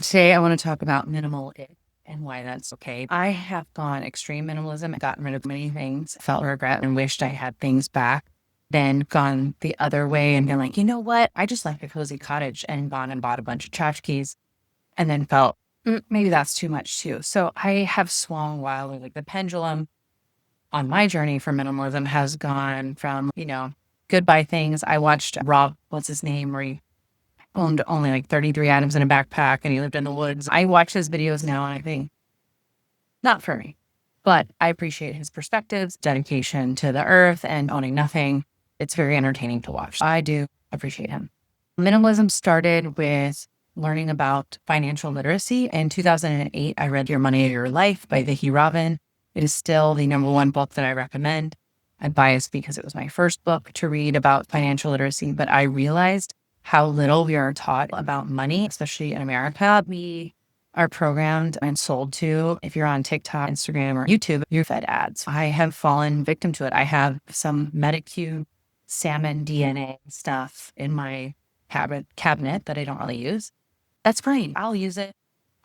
Today, I want to talk about minimal it and why that's okay. I have gone extreme minimalism and gotten rid of many things, felt regret and wished I had things back, then gone the other way and been like, you know what? I just like a cozy cottage and gone and bought a bunch of tchotchkes and then felt maybe that's too much too. So I have swung wildly. Like the pendulum on my journey for minimalism has gone from, goodbye things. I watched Rob, what's his name, where he owned only like 33 items in a backpack and he lived in the woods. I watch his videos now and I think, not for me, but I appreciate his perspectives, dedication to the earth and owning nothing. It's very entertaining to watch. I do appreciate him. Minimalism started with learning about financial literacy. In 2008, I read Your Money, Your Life by Vicki Robin. It is still the number one book that I recommend. I'm biased because it was my first book to read about financial literacy, but I realized how little we are taught about money, especially in America. We are programmed and sold to, if you're on TikTok, Instagram, or YouTube, you're fed ads. I have fallen victim to it. I have some Medicube salmon DNA stuff in my cabinet that I don't really use. That's fine. I'll use it.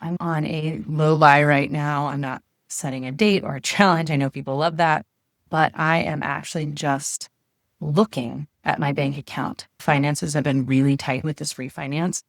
I'm on a low buy right now. I'm not setting a date or a challenge. I know people love that, but I am actually just looking at my bank account. Finances have been really tight with this refinance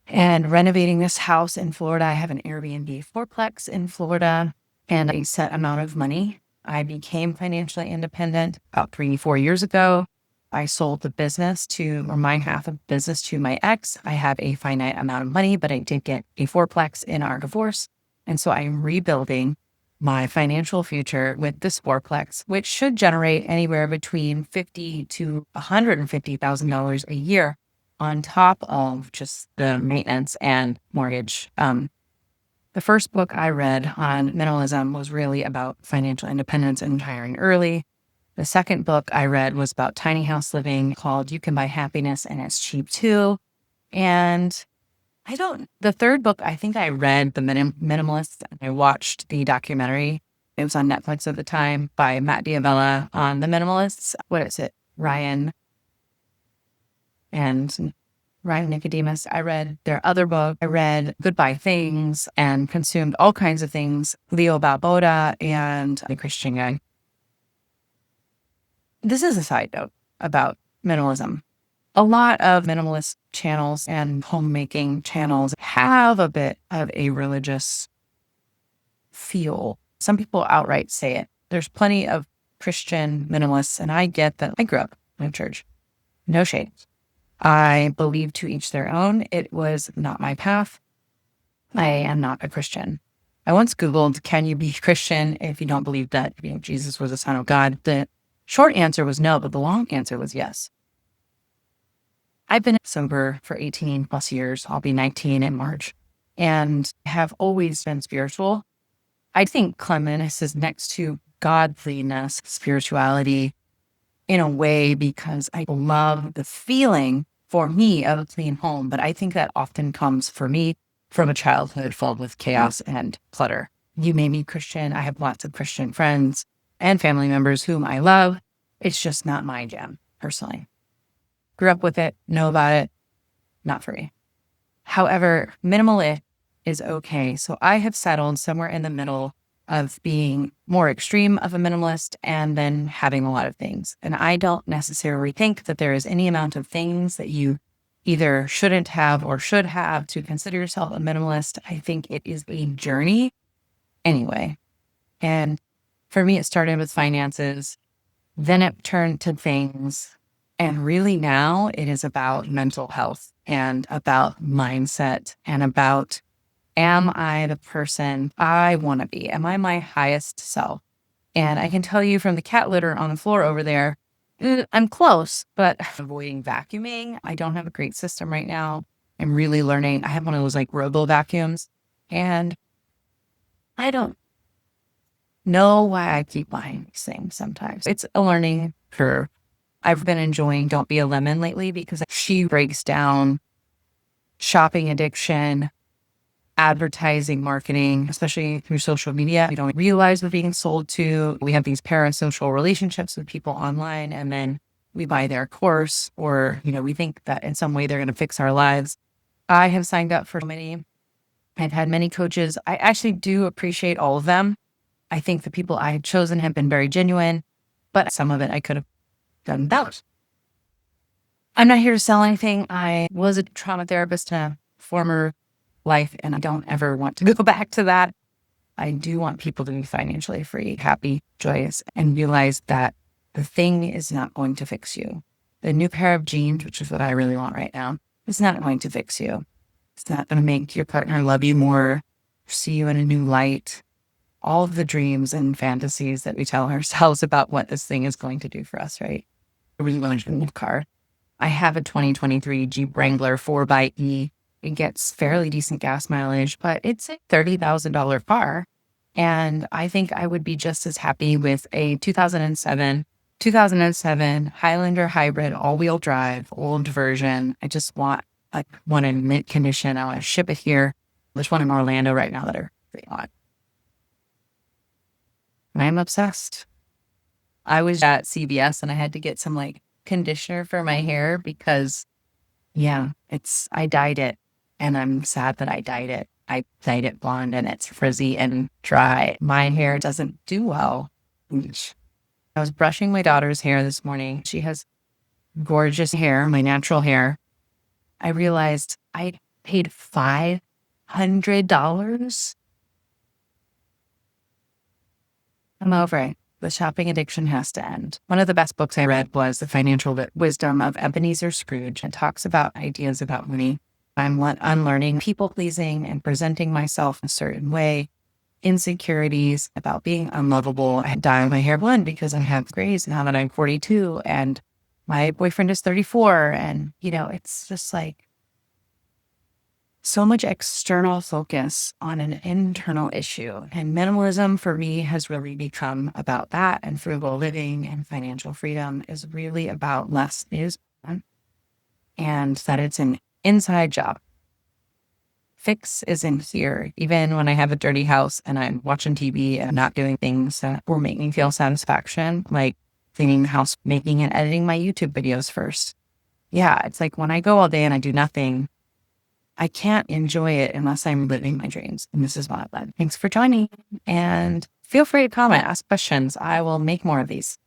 and renovating this house in Florida. I have an Airbnb fourplex in Florida and a set amount of money. I became financially independent about 3-4 years ago. I sold the business or my half of business to my ex. I have a finite amount of money, but I did get a fourplex in our divorce. And so I'm rebuilding my financial future with this fourplex, which should generate anywhere between $50,000 to $150,000 a year on top of just the maintenance and mortgage. The first book I read on minimalism was really about financial independence and retiring early. The second book I read was about tiny house living called You Can Buy Happiness and It's Cheap Too. And the third book, I think I read The Minimalist and I watched the documentary. It was on Netflix at the time by Matt Diavella on the minimalists. What is it? Ryan Nicodemus. I read their other book. I read Goodbye Things and consumed all kinds of things. Leo Babauta and the Christian guy. This is a side note about minimalism. A lot of minimalist channels and homemaking channels have a bit of a religious feel. Some people outright say it. There's plenty of Christian minimalists, and I get that. I grew up in church. No shade. I believe to each their own. It was not my path. I am not a Christian. I once Googled, can you be Christian if you don't believe that Jesus was the Son of God? The short answer was no, but the long answer was yes. I've been sober for 18 plus years. I'll be 19 in March and have always been spiritual. I think cleanliness is next to godliness, spirituality in a way, because I love the feeling for me of a clean home. But I think that often comes for me from a childhood filled with chaos and clutter. You may be Christian. I have lots of Christian friends and family members whom I love. It's just not my jam personally. Grew up with it, know about it, not for me. However, minimalist is okay. So I have settled somewhere in the middle of being more extreme of a minimalist and then having a lot of things. And I don't necessarily think that there is any amount of things that you either shouldn't have or should have to consider yourself a minimalist. I think it is a journey anyway. And for me, it started with finances, then it turned to things. And really now it is about mental health and about mindset and about, am I the person I want to be? Am I my highest self? And I can tell you from the cat litter on the floor over there, I'm close, but avoiding vacuuming. I don't have a great system right now. I'm really learning. I have one of those like robo vacuums and I don't know why I keep buying these things sometimes. It's a learning curve. I've been enjoying Don't Be a Lemon lately because she breaks down shopping addiction, advertising, marketing, especially through social media. We don't realize we're being sold to. We have these parasocial relationships with people online, and then we buy their course, or, we think that in some way they're going to fix our lives. I have signed up for so many I've had many coaches. I actually do appreciate all of them. I think the people I had chosen have been very genuine, but some of it I could have done without. I'm not here to sell anything. I was a trauma therapist in a former life, and I don't ever want to go back to that. I do want people to be financially free, happy, joyous, and realize that the thing is not going to fix you. The new pair of jeans, which is what I really want right now, is not going to fix you. It's not going to make your partner love you more, see you in a new light. All of the dreams and fantasies that we tell ourselves about what this thing is going to do for us, right? I really want a new car. I have a 2023 Jeep Wrangler 4xe. It gets fairly decent gas mileage, but it's a $30,000 car. And I think I would be just as happy with a 2007 Highlander hybrid all-wheel drive, old version. I just want like one in mint condition. I want to ship it here. There's one in Orlando right now that are pretty hot. I'm obsessed. I was at CVS and I had to get some like conditioner for my hair because I dyed it and I'm sad that I dyed it. I dyed it blonde and it's frizzy and dry. My hair doesn't do well. I was brushing my daughter's hair this morning. She has gorgeous hair, my natural hair. I realized I paid $500. I'm over it. The shopping addiction has to end. One of the best books I read was The Financial Wisdom of Ebenezer Scrooge. It talks about ideas about money. I'm unlearning people pleasing and presenting myself a certain way, insecurities about being unlovable. I dye my hair blonde because I have grays now that I'm 42 and my boyfriend is 34. And, it's just like so much external focus on an internal issue. And minimalism for me has really become about that. And frugal living and financial freedom is really about less is more, and that it's an inside job. Fix is in here. Even when I have a dirty house and I'm watching TV and not doing things that will make me feel satisfaction, like cleaning the house, making and editing my YouTube videos first. Yeah, it's like when I go all day and I do nothing, I can't enjoy it unless I'm living my dreams. And this is why I love. Thanks for joining. And feel free to comment, ask questions. I will make more of these.